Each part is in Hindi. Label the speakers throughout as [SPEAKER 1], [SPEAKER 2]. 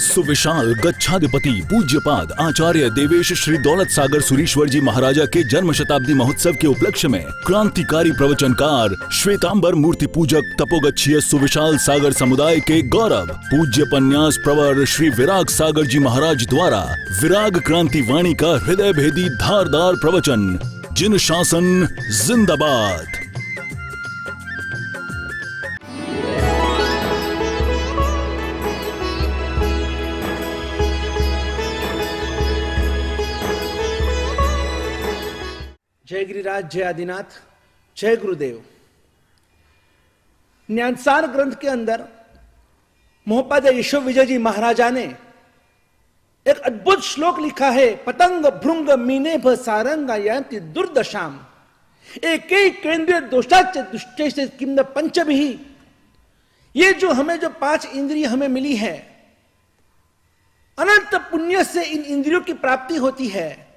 [SPEAKER 1] सुविशाल गच्छाधिपति पूज्यपाद आचार्य देवेश श्री दौलत सागर सुरीश्वर जी महाराजा के जन्म शताब्दी महोत्सव के उपलक्ष्य में क्रांतिकारी प्रवचनकार श्वेतांबर मूर्ति पूजक तपोगच्छीय सुविशाल सागर समुदाय के गौरव पूज्य पन्यास प्रवर श्री विराग सागर जी महाराज द्वारा विराग क्रांति वाणी का हृदय भेदी धारदार प्रवचन जिन शासन जिंदाबाद।
[SPEAKER 2] जय गिरिराज, जय आदिनाथ, जय गुरुदेव। ज्ञानसार ग्रंथ के अंदर महोपाध्याय यशो विजय जी महाराजा ने एक अद्भुत श्लोक लिखा है। पतंग भृंग मीने भ सारंगा यंति दुर्दशाम एक केंद्रीय दोषाच दुष्टे से किम पंचभिः। ये जो हमें जो 5 इंद्रिय हमें मिली है, अनंत पुण्य से इन इंद्रियों की प्राप्ति होती है।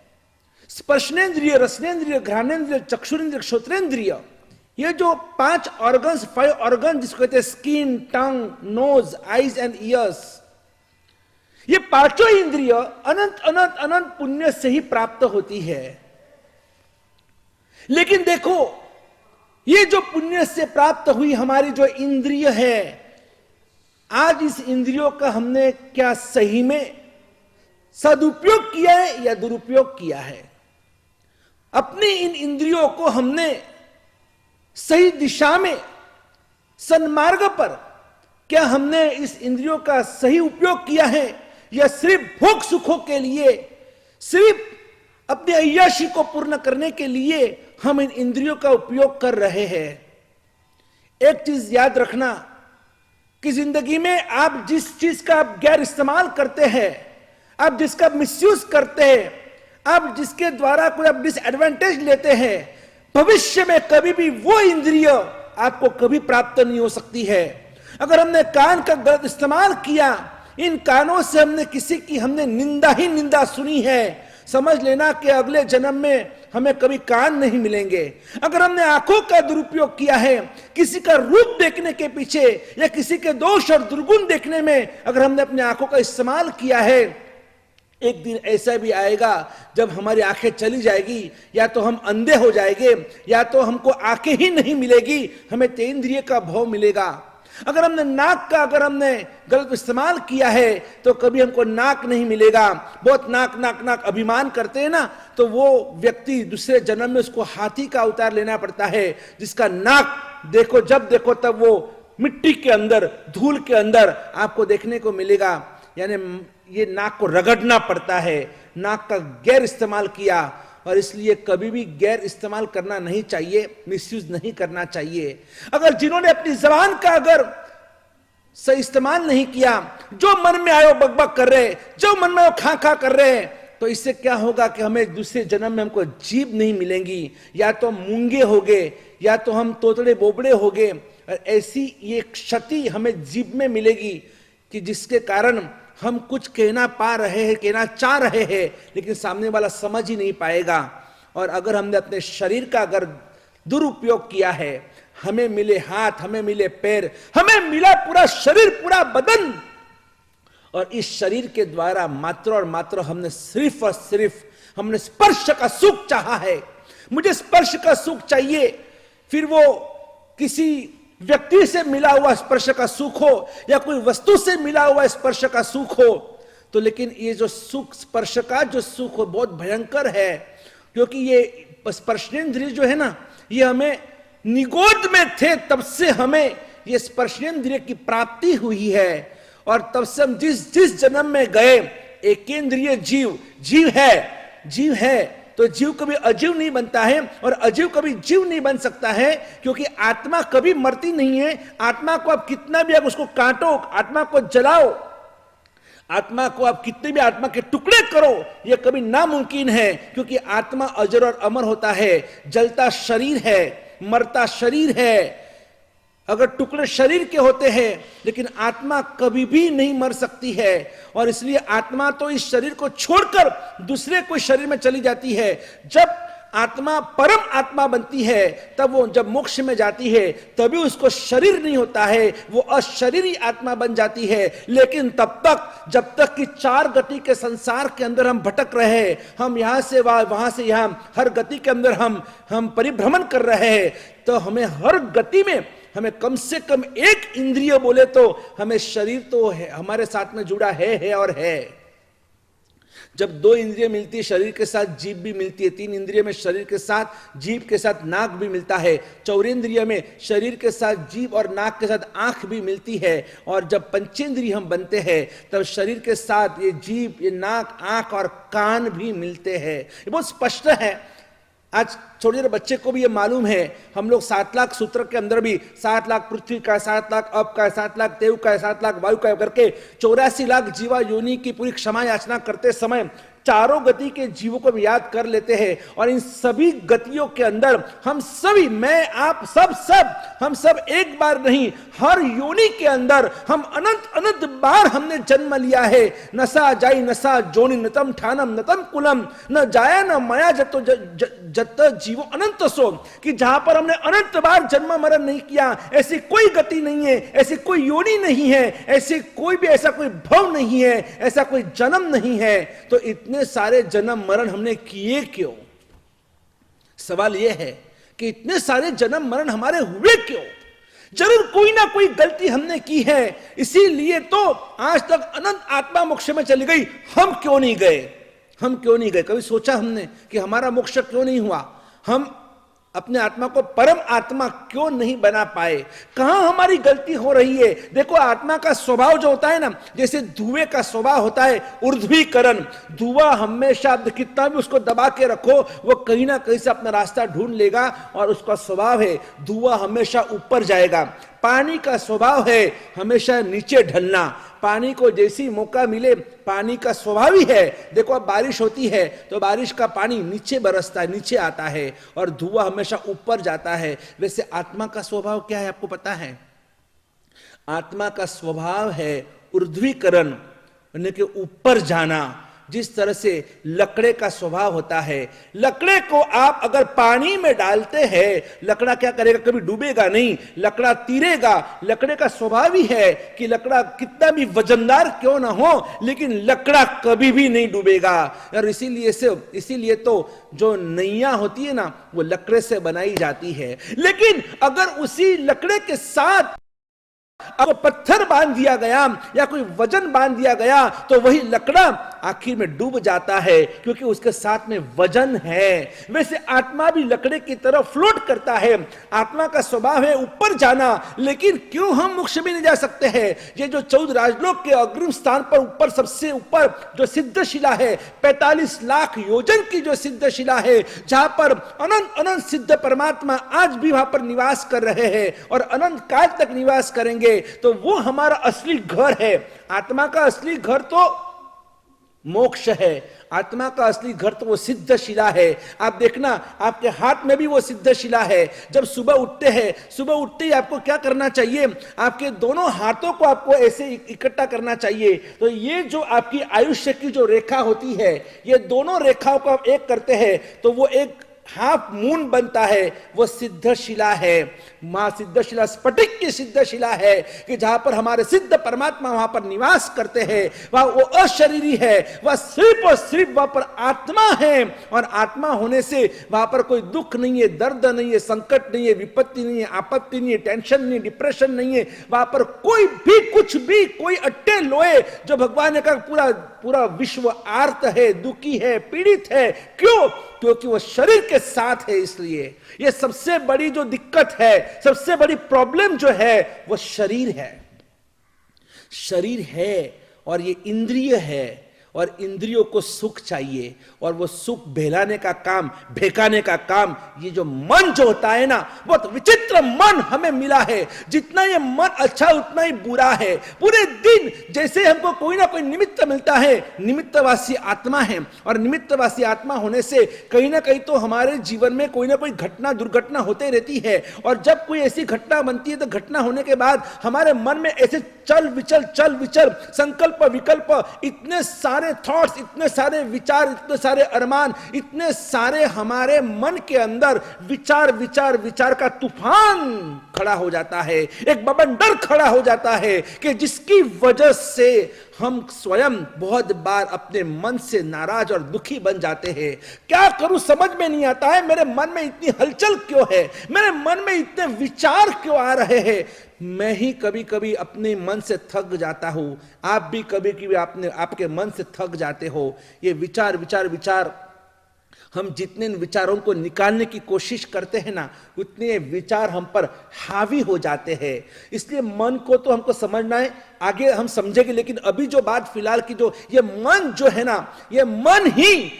[SPEAKER 2] स्पर्शनेन्द्रिय, रसनेन्द्रिय, घ्राणेन्द्रिय, चक्षुरेन्द्रिय, श्रोत्रेन्द्रिय, ये जो 5 ऑर्गन्स, 5 ऑर्गन जिसको कहते हैं skin, tongue, nose, eyes and ears, ये 5 इंद्रिय अनंत अनंत अनंत पुण्य से ही प्राप्त होती है। लेकिन देखो, ये जो पुण्य से प्राप्त हुई हमारी जो इंद्रिय है, आज इस इंद्रियों का हमने क्या सही में सदुपयोग किया है या दुरुपयोग किया है? अपनी इन इंद्रियों को हमने सही दिशा में, सन्मार्ग पर क्या हमने इस इंद्रियों का सही उपयोग किया है, या सिर्फ भोग सुखों के लिए, सिर्फ अपनी अय्याशी को पूर्ण करने के लिए हम इन इंद्रियों का उपयोग कर रहे हैं? एक चीज याद रखना कि जिंदगी में आप जिस चीज का आप गैर इस्तेमाल करते हैं, आप जिसका मिसयूज करते हैं, आप जिसके द्वारा कोई आप डिसएडवांटेज लेते हैं, भविष्य में कभी भी वो इंद्रिय आपको कभी प्राप्त नहीं हो सकती है। अगर हमने कान का गलत इस्तेमाल किया, इन कानों से हमने किसी की हमने निंदा ही निंदा सुनी है, समझ लेना कि अगले जन्म में हमें कभी कान नहीं मिलेंगे। अगर हमने आंखों का दुरुपयोग किया है, किसी का रूप देखने के पीछे या किसी के दोष और दुर्गुण देखने में अगर हमने अपनी आंखों का इस्तेमाल किया है, एक दिन ऐसा भी आएगा जब हमारी आंखें चली जाएगी, या तो हम अंधे हो जाएंगे, या तो हमको आंखें ही नहीं मिलेगी, हमें तेंद्रिय का भाव मिलेगा। अगर हमने नाक का अगर हमने गलत इस्तेमाल किया है तो कभी हमको नाक नहीं मिलेगा। बहुत नाक नाक नाक अभिमान करते हैं ना, तो वो व्यक्ति दूसरे जन्म में उसको हाथी का अवतार लेना पड़ता है, जिसका नाक देखो जब देखो तब वो मिट्टी के अंदर, धूल के अंदर आपको देखने को मिलेगा। यानी ये नाक को रगड़ना पड़ता है, नाक का गैर इस्तेमाल किया, और इसलिए कभी भी गैर इस्तेमाल करना नहीं चाहिए, मिसयूज नहीं करना चाहिए। अगर जिन्होंने अपनी जबान का अगर सही इस्तेमाल नहीं किया, जो मन में आयो बकबक कर रहे, जो मन में आयो खा खा कर रहे, तो इससे क्या होगा कि हमें दूसरे जन्म में हमको जीभ नहीं मिलेंगी, या तो हम मूंगे हो गए, या तो हम तोतड़े बोबड़े हो गए। ऐसी ये क्षति हमें जीभ में मिलेगी कि जिसके कारण हम कुछ कहना पा रहे हैं, कहना चाह रहे हैं, लेकिन सामने वाला समझ ही नहीं पाएगा। और अगर हमने अपने शरीर का अगर दुरुपयोग किया है, हमें मिले हाथ, हमें मिले पैर, हमें मिला पूरा शरीर, पूरा बदन, और इस शरीर के द्वारा मात्र और मात्र हमने सिर्फ और सिर्फ हमने स्पर्श का सुख चाहा है। मुझे स्पर्श का सुख चाहिए, फिर वो किसी व्यक्ति से मिला हुआ स्पर्श का सुख हो या कोई वस्तु से मिला हुआ स्पर्श का सुख हो, तो लेकिन ये जो सुख, स्पर्श का जो सुख हो, बहुत भयंकर है। क्योंकि ये स्पर्शेंद्रिय जो है ना, ये हमें निगोद में थे तब से हमें ये स्पर्शेंद्रिय की प्राप्ति हुई है, और तब से हम जिस जिस जन्म में गए, एकेंद्रिय जीव है, तो जीव कभी अजीव नहीं बनता है, और अजीव कभी जीव नहीं बन सकता है, क्योंकि आत्मा कभी मरती नहीं है। आत्मा को आप कितना भी आप उसको काटो, आत्मा को जलाओ, आत्मा को आप कितने भी आत्मा के टुकड़े करो, यह कभी नामुमकिन है, क्योंकि आत्मा अजर और अमर होता है। जलता शरीर है, मरता शरीर है। अगर टुकड़े शरीर के होते हैं, लेकिन आत्मा कभी भी नहीं मर सकती है। और इसलिए आत्मा तो इस शरीर को छोड़कर दूसरे कोई शरीर में चली जाती है। जब आत्मा परम आत्मा बनती है, तब वो जब मोक्ष में जाती है, तभी उसको शरीर नहीं होता है, वो अशरीरी आत्मा बन जाती है। लेकिन तब तक, जब तक कि चार गति के संसार के अंदर हम भटक रहे हैं, हम यहां से वहां से यहां, हर गति के अंदर हम परिभ्रमण कर रहे हैं, तो हमें हर गति में हमें कम से कम एक इंद्रिय बोले तो हमें शरीर तो है, हमारे साथ में जुड़ा है और है। जब दो इंद्रिय मिलती है, शरीर के साथ जीभ भी मिलती है। तीन इंद्रिय में शरीर के साथ जीभ के साथ नाक भी मिलता है। चौरेंद्रिय में शरीर के साथ जीभ और नाक के साथ आंख भी मिलती है। और जब पंचेंद्रिय हम बनते हैं, तब शरीर के साथ ये जीभ, ये नाक, आंख और कान भी मिलते हैं। ये बहुत स्पष्ट है। आज छोटे छोटे बच्चे को भी ये मालूम है। हम लोग 7 लाख सूत्र के अंदर भी 7 लाख पृथ्वी का, 7 लाख अप का, 7 लाख देव का, 7 लाख वायु का करके 84 लाख जीवा योनि की पूरी क्षमा याचना करते समय चारों गति के जीवों को भी याद कर लेते हैं। और इन सभी गतियों के अंदर हम सभी, मैं, आप, हम सब एक बार नहीं, हर योनि के अंदर हम अनंत अनंत बार हमने जन्म लिया है। नसा जाई नसा जोनि नतम ठानम नतम कुलम, न जाया न माया जतो जत जीवो अनंत सो, कि जहां पर हमने अनंत बार जन्म मरण नहीं किया, ऐसी कोई गति नहीं है, ऐसी कोई योनि नहीं है, ऐसी कोई भी ऐसा कोई भव नहीं है, ऐसा कोई जन्म नहीं है। तो इतने सारे जन्म मरण हमने किए क्यों? सवाल यह है कि इतने सारे जन्म मरण हमारे हुए क्यों? जरूर कोई ना कोई गलती हमने की है, इसीलिए तो आज तक अनंत आत्मा मोक्ष में चली गई। हम क्यों नहीं गए? हम क्यों नहीं गए? कभी सोचा हमने कि हमारा मोक्ष क्यों नहीं हुआ? हम अपने आत्मा को परम आत्मा क्यों नहीं बना पाए? कहां हमारी गलती हो रही है? देखो, आत्मा का स्वभाव जो होता है ना, जैसे धुएं का स्वभाव होता है ऊर्ध्वीकरण। धुआं हमेशा कितना भी उसको दबा के रखो, वो कहीं ना कहीं से अपना रास्ता ढूंढ लेगा, और उसका स्वभाव है धुआं हमेशा ऊपर जाएगा। पानी का स्वभाव है हमेशा नीचे ढलना। पानी को जैसी मौका मिले, पानी का स्वभाव ही है। देखो, अब बारिश होती है तो बारिश का पानी नीचे बरसता है, नीचे आता है, और धुआं हमेशा ऊपर जाता है। वैसे आत्मा का स्वभाव क्या है, आपको पता है? आत्मा का स्वभाव है ऊर्ध्वीकरण, यानी कि ऊपर जाना। जिस तरह से लकड़े का स्वभाव होता है, लकड़े को आप अगर पानी में डालते हैं, लकड़ा क्या करेगा? कभी डूबेगा नहीं, लकड़ा तीरेगा। लकड़े का स्वभाव ही है कि लकड़ा कितना भी वजनदार क्यों ना हो, लेकिन लकड़ा कभी भी नहीं डूबेगा। और इसीलिए तो जो नैया होती है ना, वो लकड़े से बनाई जाती है। लेकिन अगर उसी लकड़े के साथ अब पत्थर बांध दिया गया या कोई वजन बांध दिया गया, तो वही लकड़ा आखिर में डूब जाता है, क्योंकि उसके साथ में वजन है। वैसे आत्मा भी लकड़े की तरह फ्लोट करता है। आत्मा का स्वभाव है ऊपर जाना, लेकिन क्यों हम मोक्ष में नहीं जा सकते हैं? ये जो 14 राजलोक के अग्रिम स्थान पर ऊपर, सबसे ऊपर जो सिद्ध शिला है, 45 लाख योजन की जो सिद्ध शिला है, जहां पर अनंत अनंत सिद्ध परमात्मा आज भी वहां पर निवास कर रहे हैं और अनंत काल तक निवास करेंगे, तो वो हमारा असली घर है। आत्मा का असली घर तो मोक्ष है। आत्मा का असली घर तो वो सिद्ध शिला है। आप देखना, आपके हाथ में भी वो सिद्ध शिला है। जब सुबह उठते हैं, सुबह उठते ही आपको क्या करना चाहिए? आपके दोनों हाथों को आपको ऐसे इकट्ठा करना चाहिए। तो ये जो आपकी आयुष्य की जो रेखा होती है, ये दोनों रेखाओं को आप एक करते हैं तो वो एक हाफ मून बनता है। वो सिद्ध शिला है। मां सिद्ध शिला स्फटिक की सिद्ध शिला है, कि जहां पर हमारे सिद्ध परमात्मा वहां पर निवास करते हैं। वह वो अशरीरी है, वह सिर्फ और सिर्फ वहां पर आत्मा है। और आत्मा होने से वहां पर कोई दुख नहीं है, दर्द नहीं है, संकट नहीं है, विपत्ति नहीं है, आपत्ति नहीं है, टेंशन नहीं, डिप्रेशन नहीं है। वहां पर कोई भी कुछ भी, कोई अट्टे लोए, जो भगवान ने कहा पूरा विश्व आर्त है, दुखी है, पीड़ित है। क्यों? क्योंकि वो शरीर के साथ है। इसलिए ये सबसे बड़ी जो दिक्कत है, सबसे बड़ी प्रॉब्लम जो है, वो शरीर है। शरीर है और ये इंद्रिय है, और इंद्रियों को सुख चाहिए, और वो सुख बहलाने का काम, बहकाने का काम ये जो मन जो होता है ना, बहुत विचित्र मन हमें मिला है। जितना ये मन अच्छा उतना ही बुरा है। पूरे दिन जैसे हमको कोई ना कोई निमित्त मिलता है, निमित्तवासी आत्मा है, और निमित्तवासी आत्मा होने से कहीं ना कहीं तो हमारे जीवन में कोई ना कोई घटना दुर्घटना होते रहती है। और जब कोई ऐसी घटना बनती है तो घटना होने के बाद हमारे मन में ऐसे चल विचल संकल्प विकल्प, इतने सारे थॉट्स, इतने सारे विचार, इतने सारे अरमान, इतने सारे हमारे मन के अंदर विचार का तूफान खड़ा हो जाता है। एक बवंडर खड़ा हो जाता है कि जिसकी वजह से हम स्वयं बहुत बार अपने मन से नाराज और दुखी बन जाते हैं। क्या करूं समझ में नहीं आता है, मेरे मन में इतनी हलचल क्यों है, मेरे मन में इतने विचार क्यों आ रहे हैं। मैं ही कभी कभी अपने मन से थक जाता हूं, आप भी कभी कभी आपके मन से थक जाते हो। ये विचार हम जितने विचारों को निकालने की कोशिश करते हैं ना, उतने विचार हम पर हावी हो जाते हैं। इसलिए मन को तो हमको समझना है, आगे हम समझेंगे, लेकिन अभी जो बात फिलहाल की, जो ये मन जो है ना, ये मन ही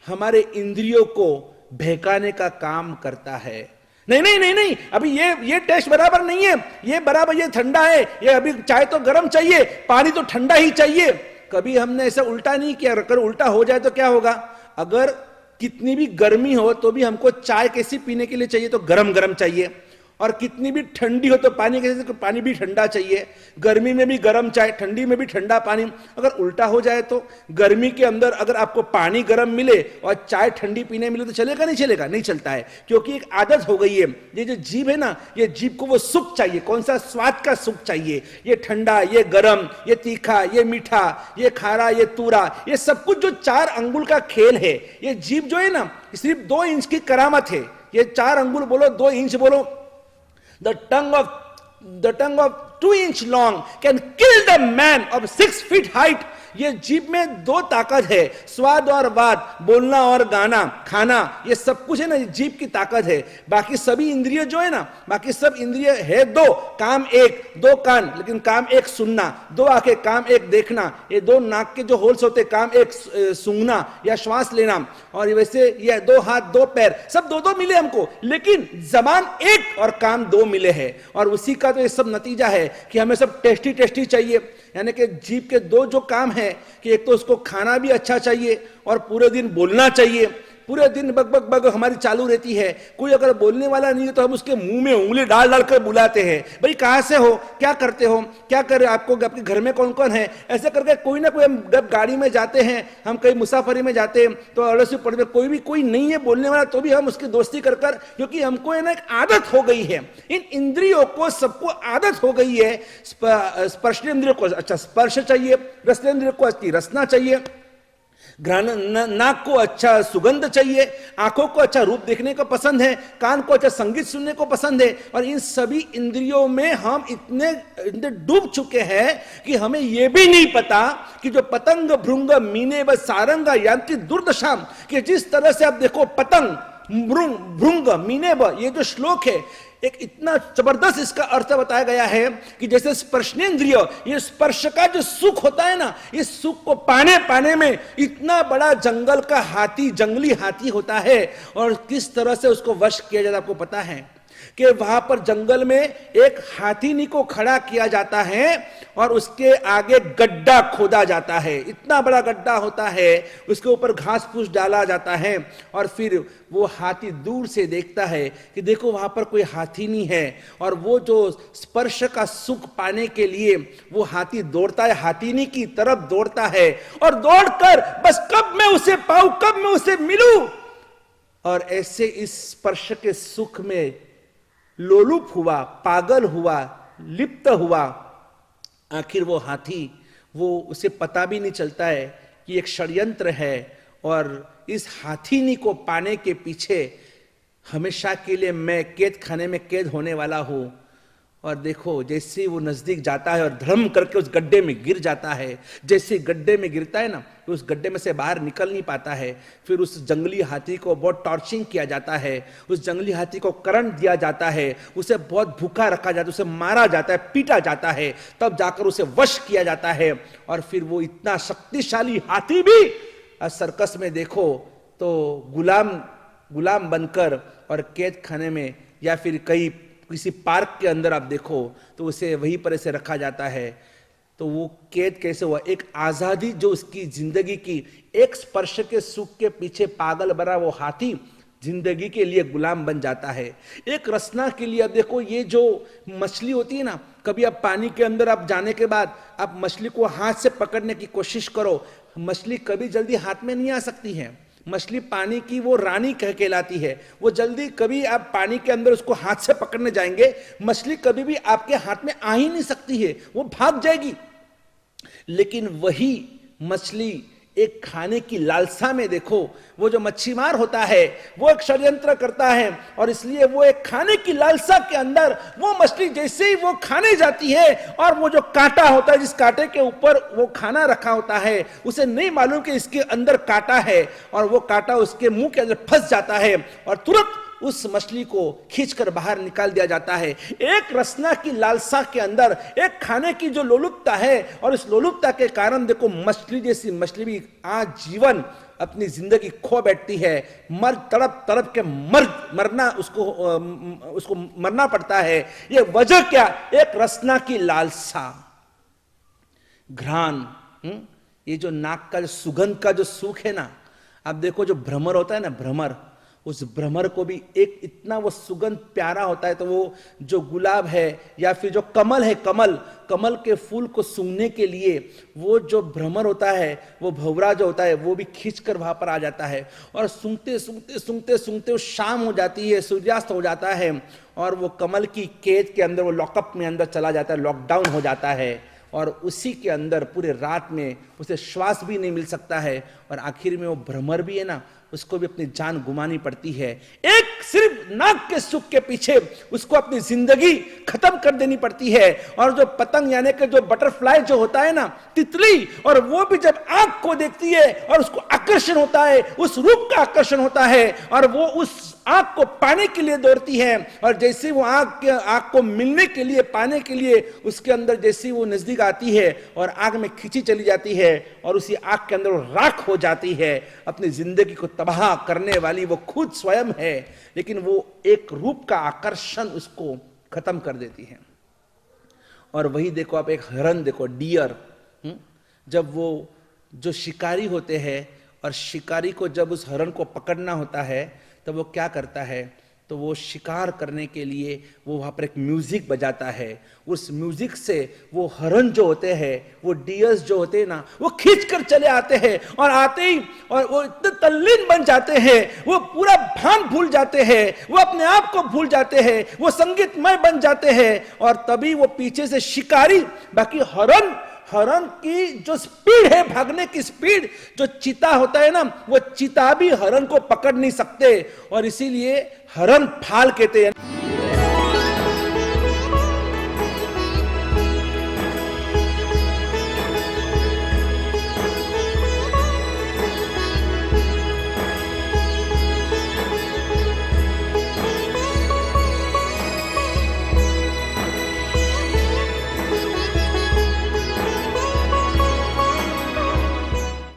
[SPEAKER 2] हमारे इंद्रियों को बहकाने का काम करता है। नहीं, अभी ये टेस्ट बराबर नहीं है, ये बराबर, ये ठंडा है, ये अभी चाय तो गर्म चाहिए, पानी तो ठंडा ही चाहिए। कभी हमने ऐसा उल्टा नहीं किया। अगर उल्टा हो जाए तो क्या होगा, अगर कितनी भी गर्मी हो तो भी हमको चाय कैसी पीने के लिए चाहिए, तो गरम गरम चाहिए, और कितनी भी ठंडी हो तो पानी कैसे, तो पानी भी ठंडा चाहिए। गर्मी में भी गर्म चाय, ठंडी में भी ठंडा पानी। अगर उल्टा हो जाए तो गर्मी के अंदर अगर आपको पानी गर्म मिले और चाय ठंडी पीने मिले तो चलेगा? नहीं चलेगा, नहीं चलता है, क्योंकि एक आदत हो गई है। ये जो जीभ है ना, ये जीभ को वो सुख चाहिए। कौन सा स्वाद का सुख चाहिए? ये ठंडा, ये गर्म, ये तीखा, ये मीठा, ये खारा, ये तूरा, ये सब कुछ जो 4 अंगुल का खेल है। ये जीभ जो है ना, सिर्फ 2 इंच की करामत है। ये 4 अंगुल बोलो, 2 इंच बोलो, the tongue of 2 inch long can kill the man of 6 feet height. ये जीभ में 2 ताकत है, स्वाद और वाद, बोलना और गाना, खाना, ये सब कुछ है ना, ये जीभ की ताकत है। बाकी सभी इंद्रिय जो है ना, बाकी सब इंद्रिय है 2, काम 1, 2 कान लेकिन काम 1 सुनना, 2 आंखें काम 1 देखना, ये 2 नाक के जो होल्स होते काम 1 सूंघना या श्वास लेना, और वैसे ये 2 हाथ 2 पैर, सब 2-2 मिले हमको, लेकिन जबान 1 और काम 2 मिले हैं। और उसी का तो ये सब नतीजा है कि हमें सब टेस्टी चाहिए। यानी कि जीभ के 2 जो काम है कि एक तो उसको खाना भी अच्छा चाहिए और पूरे दिन बोलना चाहिए। पूरे दिन बग बग बग हमारी चालू रहती है। कोई अगर बोलने वाला नहीं है तो हम उसके मुंह में उंगली डाल कर बुलाते हैं, भाई कहां से हो, क्या करते हो, क्या कर रहे, आपको आपके घर में कौन कौन है, ऐसे करके कोई ना कोई, हम जब गाड़ी में जाते हैं, हम कहीं मुसाफरी में जाते हैं तो अड़ोसी पड़ोस में कोई नहीं है बोलने वाला, तो भी हम उसकी दोस्ती कर, क्योंकि हमको है ना एक आदत हो गई है। इन इंद्रियों को सबको आदत हो गई है। स्पर्शेंद्रियों को अच्छा स्पर्श चाहिए, रसनेंद्रियों को अच्छी रसना चाहिए, नाक को अच्छा सुगंध चाहिए, आंखों को अच्छा रूप देखने को पसंद है, कान को अच्छा संगीत सुनने को पसंद है। और इन सभी इंद्रियों में हम इतने डूब चुके हैं कि हमें यह भी नहीं पता कि जो पतंग भृंग मीने व सारंग यांति दुर्दशा, कि जिस तरह से आप देखो पतंग भृंग मीने व, ये जो श्लोक है, एक इतना जबरदस्त इसका अर्थ बताया गया है कि जैसे स्पर्शनेंद्रिय, ये स्पर्श का जो सुख होता है ना, इस सुख को पाने में इतना बड़ा जंगल का हाथी, जंगली हाथी होता है, और किस तरह से उसको वश किया जाता है आपको पता है कि वहां पर जंगल में एक हाथीनी को खड़ा किया जाता है और उसके आगे गड्ढा खोदा जाता है। इतना बड़ा गड्ढा होता है, उसके ऊपर घास फूस डाला जाता है, और फिर वो हाथी दूर से देखता है कि देखो वहां पर कोई हाथी नहीं है, और वो जो स्पर्श का सुख पाने के लिए वो हाथी दौड़ता है, हाथीनी की तरफ दौड़ता है, और दौड़कर बस कब मैं उसे पाऊं, कब मैं उसे मिलूं, और ऐसे इस स्पर्श के सुख में लोलुप हुआ, पागल हुआ, लिप्त हुआ। आखिर वो हाथी, वो उसे पता भी नहीं चलता है कि एक षड्यंत्र है, और इस हाथीनी को पाने के पीछे हमेशा के लिए मैं कैद खाने में कैद होने वाला हूं। और देखो जैसे वो नजदीक जाता है और धड़म करके उस गड्ढे में गिर जाता है, जैसे गड्ढे में गिरता है ना तो उस गड्ढे में से बाहर निकल नहीं पाता है। फिर उस जंगली हाथी को बहुत टॉर्चरिंग किया जाता है, उस जंगली हाथी को करंट दिया जाता है, उसे बहुत भूखा रखा जाता है, उसे मारा जाता है, पीटा जाता है, तब जाकर उसे वश किया जाता है। और फिर वो इतना शक्तिशाली हाथी भी सर्कस में देखो तो गुलाम बनकर और कैद खाने में या फिर कहीं किसी पार्क के अंदर आप देखो तो उसे वहीं पर ऐसे रखा जाता है। तो वो कैद कैसे हुआ? एक आजादी जो उसकी जिंदगी की एक स्पर्श के सुख के पीछे पागल बना वो हाथी जिंदगी के लिए गुलाम बन जाता है। एक रसना के लिए अब देखो, ये जो मछली होती है ना, कभी आप पानी के अंदर आप जाने के बाद आप मछली को हाथ से पकड़ने की कोशिश करो, मछली कभी जल्दी हाथ में नहीं आ सकती है। मछली पानी की वो रानी कहलाती है, वो जल्दी कभी आप पानी के अंदर उसको हाथ से पकड़ने जाएंगे, मछली कभी भी आपके हाथ में आ ही नहीं सकती है, वो भाग जाएगी। लेकिन वही मछली एक खाने की लालसा में देखो, वो जो मच्छीमार होता है वो एक षड्यंत्र करता है और इसलिए वो एक खाने की लालसा के अंदर वो मछली जैसे ही वो खाने जाती है और वो जो कांटा होता है, जिस कांटे के ऊपर वो खाना रखा होता है, उसे नहीं मालूम कि इसके अंदर कांटा है और वो कांटा उसके मुंह के अंदर फंस जाता है और तुरंत उस मछली को खींचकर बाहर निकाल दिया जाता है। एक रसना की लालसा के अंदर एक खाने की जो लोलुपता है और इस लोलुपता के कारण देखो मछली जैसी मछली भी आजीवन अपनी जिंदगी खो बैठती है, तड़प तड़प के मरना उसको मरना पड़ता है। ये वजह क्या? एक रसना की लालसा, घ्राण, ये जो नाक का जो सुगंध का जो सुख है ना, आप देखो जो भ्रमर होता है ना, भ्रमर, उस भ्रमर को भी एक इतना वो सुगंध प्यारा होता है, तो वो जो गुलाब है या फिर जो कमल है, कमल के फूल को सूंघने के लिए वो जो भ्रमर होता है, वो भंवरा जो होता है, वो भी खींचकर वहां पर आ जाता है और सूंघते सूंघते सूंघते सूंघते वो शाम हो जाती है, सूर्यास्त हो जाता है और वो कमल की कैद के अंदर, वो लॉकअप में अंदर चला जाता है, लॉकडाउन हो जाता है और उसी के अंदर पूरे रात में उसे श्वास भी नहीं मिल सकता है और आखिर में वो भ्रमर भी है ना, उसको भी अपनी जान गुमानी पड़ती है। एक सिर्फ नाक के सुख के पीछे उसको अपनी जिंदगी खत्म कर देनी पड़ती है। और जो पतंग यानी कि जो बटरफ्लाई जो होता है ना, तितली, और वो भी जब आंख को देखती है और उसको आकर्षण होता है, उस रूप का आकर्षण होता है और वो उस आंख को पाने के लिए दौड़ती है और जैसे वो आंख को मिलने के लिए, पाने के लिए उसके अंदर जैसे वो नजदीक आती है और आंख में खींची चली जाती है और उसी आंख के अंदर वो राख हो जाती है। अपनी जिंदगी को तबाह करने वाली वो खुद स्वयं है, लेकिन वो एक रूप का आकर्षण उसको खत्म कर देती है। और वही देखो आप एक हरण देखो, डियर, जब वो जो शिकारी होते हैं और शिकारी को जब उस हरण को पकड़ना होता है तो वो क्या करता है, तो वो शिकार करने के लिए वो वहाँ पर एक म्यूजिक बजाता है। उस म्यूजिक से वो हरण जो होते हैं, वो डियर्स जो होते हैं ना, वो खींच कर चले आते हैं और आते ही और वो इतने तल्लीन बन जाते हैं, वो पूरा भान भूल जाते हैं, वो अपने आप को भूल जाते हैं, वो संगीतमय बन जाते हैं और तभी वो पीछे से शिकारी, बाकी हरण की जो स्पीड है, भागने की स्पीड, जो चीता होता है ना, वो चीता भी हरण को पकड़ नहीं सकते और इसीलिए हरण फाल कहते हैं।